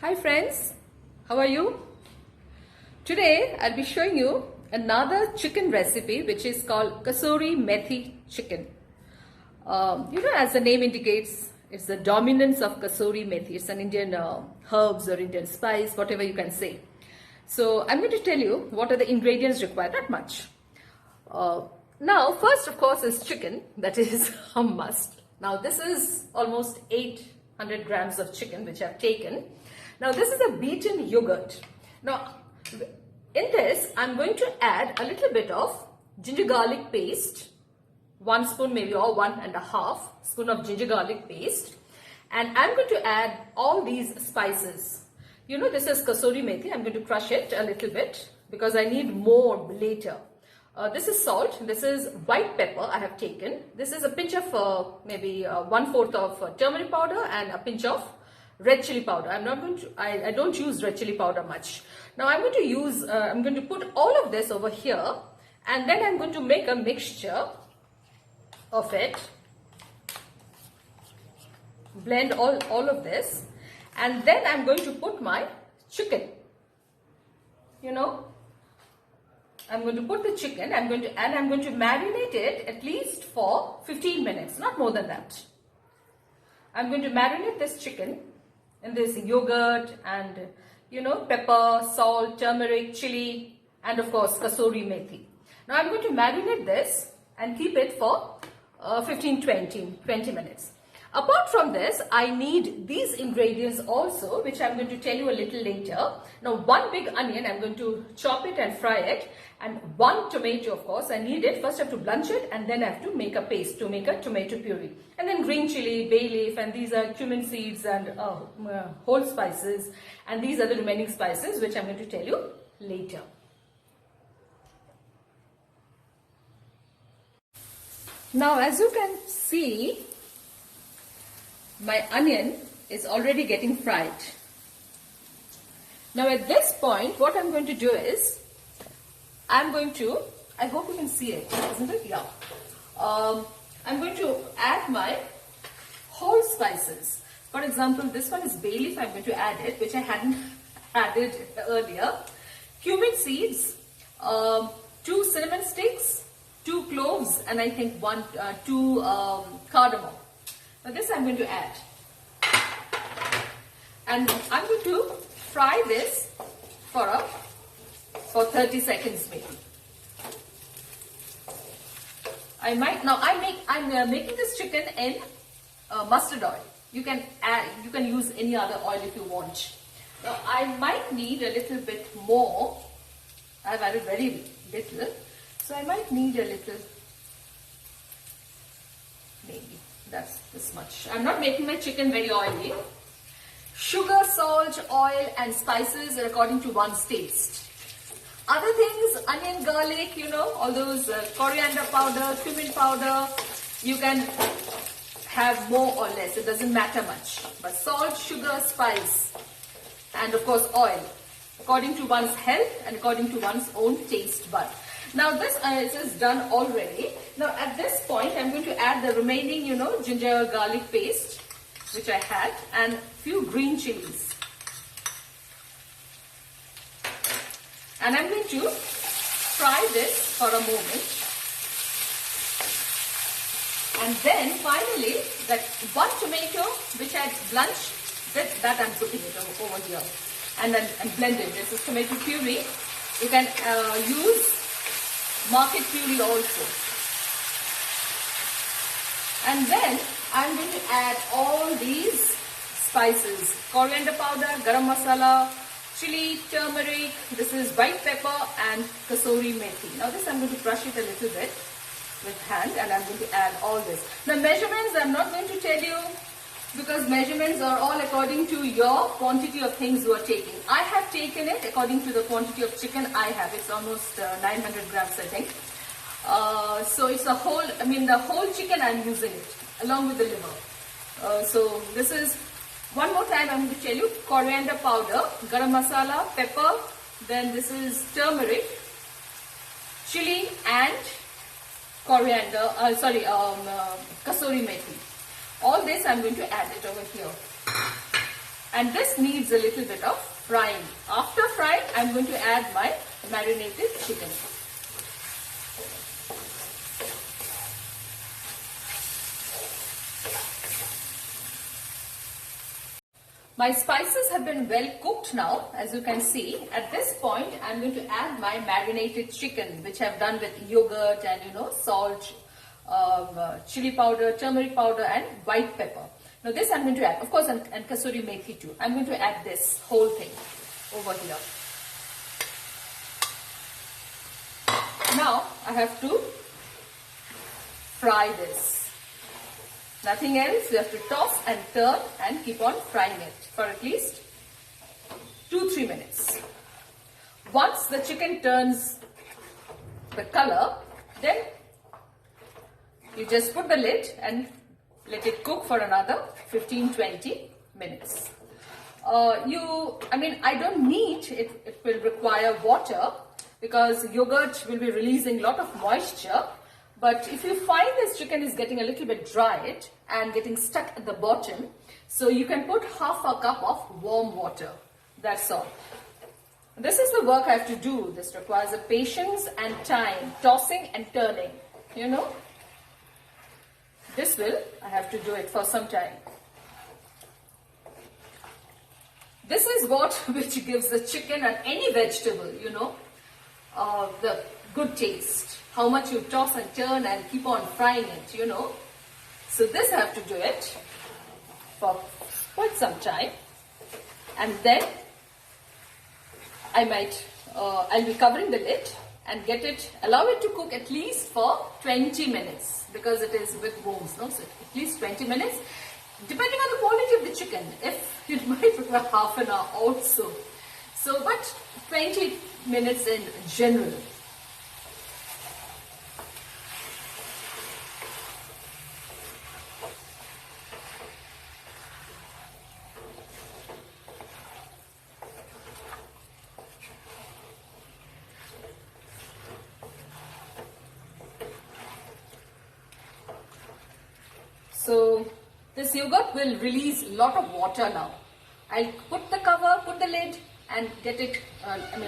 Hi friends, how are you? Today I'll be showing you another chicken recipe which is called Kasuri Methi chicken. As the name indicates, it's the dominance of Kasuri Methi. It's an Indian herbs or Indian spice, whatever you can say. So I'm going to tell you what are the ingredients required, not much. Now first of course is chicken, that is a must. Now this is almost 800 grams of chicken which I've taken. Now this is a beaten yogurt. Now in this I'm going to add a little bit of ginger garlic paste, 1 spoon maybe or 1.5 spoon of ginger garlic paste, and I'm going to add all these spices. This is kasuri methi. I'm going to crush it a little bit because I need more later. This is salt, this is white pepper I have taken, this is a pinch of maybe 1/4 of turmeric powder and a pinch of red chili powder. I don't use red chili powder much. Now I'm going to put all of this over here, and then I'm going to make a mixture of it. Blend all of this, and then I'm going to put my chicken. I'm going to put the chicken, I'm going to marinate it at least for 15 minutes, not more than that. I'm going to marinate this chicken in this yogurt and pepper, salt, turmeric, chili, and of course kasuri methi. Now I'm going to marinate this and keep it for 20 minutes. Apart from this, I need these ingredients also, which I'm going to tell you a little later. Now 1 big onion, I'm going to chop it and fry it, and 1 tomato, of course, I need it. First I have to blanch it, and then I have to make a paste to make a tomato puree. And then green chili, bay leaf, and these are cumin seeds and whole spices, and these are the remaining spices which I'm going to tell you later. Now as you can see, my onion is already getting fried. Now at this point, what I'm going to do is, I hope you can see it, isn't it? Yeah. I'm going to add my whole spices. For example, this one is bay leaf, I'm going to add it, which I hadn't added earlier. Cumin seeds, 2 cinnamon sticks, 2 cloves, and I think 2 cardamom. Now this I'm going to add, and I'm going to fry this for 30 seconds maybe. I'm making this chicken in mustard oil. You can use any other oil if you want. Now I might need a little bit more. I've added very little, so I might need a little, maybe. That's this much. I'm not making my chicken very oily. Sugar, salt, oil and spices are according to one's taste. Other things, onion, garlic, all those coriander powder, cumin powder, you can have more or less. It doesn't matter much. But salt, sugar, spice, and of course oil, according to one's health and according to one's own taste bud. Now this is done already. Now at this point I'm going to add the remaining ginger garlic paste which I had, and few green chilies, and I'm going to fry this for a moment, and then finally that 1 tomato which I blanched, that I'm putting it over here, and then blend it. This is tomato puree. You can use market puree also. And then I'm going to add all these spices: coriander powder, garam masala, chili, turmeric, this is white pepper, and kasuri methi. Now this I'm going to crush it a little bit with hand, and I'm going to add all this. Now measurements I'm not going to tell you, because measurements are all according to your quantity of things you are taking. I have taken it according to the quantity of chicken I have. It's almost 900 grams I think. So it's the whole chicken I'm using it along with the liver. So this is, one more time I'm going to tell you: coriander powder, garam masala, pepper, then this is turmeric, chili and kasuri methi. All this I'm going to add it over here. And this needs a little bit of frying. After frying, I'm going to add my marinated chicken. My spices have been well cooked now, as you can see. At this point, I'm going to add my marinated chicken, which I've done with yogurt and salt, chili powder, turmeric powder and white pepper. Now this I'm going to add, of course, and kasuri methi too. I'm going to add this whole thing over here. Now I have to fry this. Nothing else, you have to toss and turn and keep on frying it for at least 2-3 minutes. Once the chicken turns the color, then you just put the lid and let it cook for another 15-20 minutes. I don't need it, it will require water because yogurt will be releasing a lot of moisture. But if you find this chicken is getting a little bit dried and getting stuck at the bottom, so you can put half a cup of warm water. That's all. This is the work I have to do. This requires a patience and time, tossing and turning, This I have to do it for some time. This is which gives the chicken and any vegetable, the good taste. How much you toss and turn and keep on frying it, So this I have to do it for quite some time. And then I'll be covering the lid and allow it to cook at least for 20 minutes because it is with bones, no? So at least 20 minutes, depending on the quality of the chicken. If it might require half an hour also. So, but 20 minutes in general. So this yogurt will release a lot of water now. I'll put the cover, put the lid and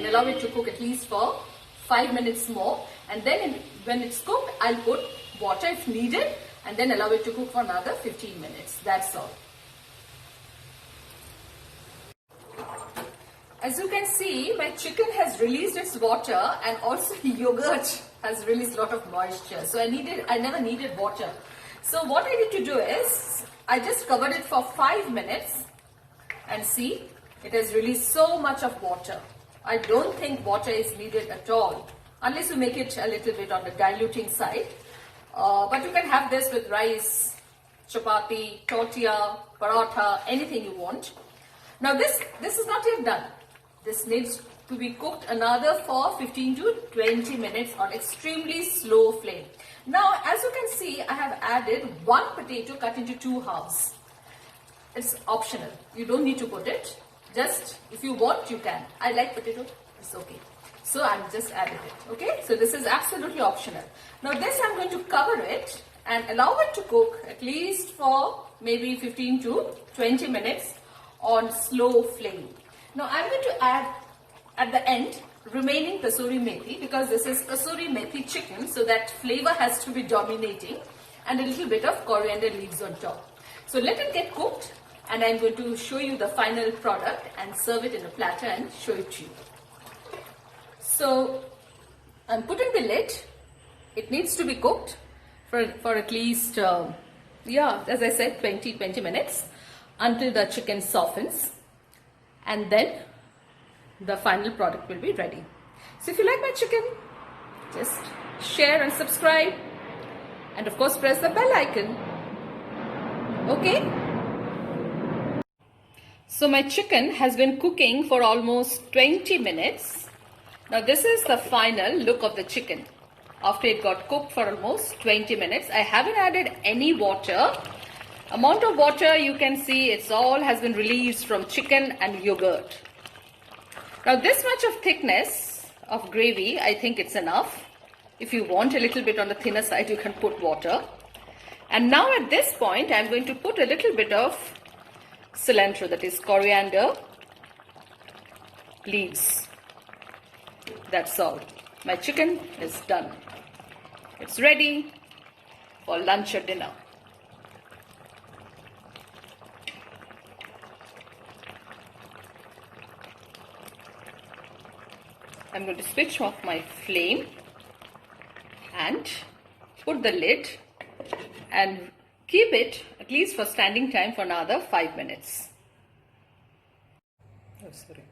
allow it to cook at least for 5 minutes more. And then when it's cooked, I'll put water if needed and then allow it to cook for another 15 minutes. That's all. As you can see, my chicken has released its water and also the yogurt has released a lot of moisture. So I never needed water. So what I need to do is, I just covered it for 5 minutes and see, it has released so much of water. I don't think water is needed at all, unless you make it a little bit on the diluting side. But you can have this with rice, chapati, tortilla, paratha, anything you want. Now this is not yet done. This needs to be cooked another for 15 to 20 minutes on extremely slow flame. Now, as you can see, I have added 1 potato cut into 2 halves. It's optional. You don't need to put it. Just if you want, you can. I like potato. It's okay. So I'm just added it. Okay. So this is absolutely optional. Now this I'm going to cover it and allow it to cook at least for maybe 15 to 20 minutes on slow flame. Now I'm going to add at the end remaining kasuri methi because this is kasuri methi chicken, so that flavor has to be dominating, and a little bit of coriander leaves on top. So let it get cooked and I'm going to show you the final product and serve it in a platter and show it to you. So I'm putting the lid. It needs to be cooked for at least, as I said, 20 minutes until the chicken softens, and then the final product will be ready. So if you like my chicken, just share and subscribe, and of course press the bell icon. Okay? So my chicken has been cooking for almost 20 minutes. Now this is the final look of the chicken after it got cooked for almost 20 minutes. I haven't added any water. Amount of water you can see, it's all has been released from chicken and yogurt. Now this much of thickness of gravy, I think it's enough. If you want a little bit on the thinner side, you can put water. And now at this point, I'm going to put a little bit of cilantro, that is coriander leaves. That's all. My chicken is done. It's ready for lunch or dinner. I'm going to switch off my flame and put the lid and keep it at least for standing time for another 5 minutes. Oh, sorry.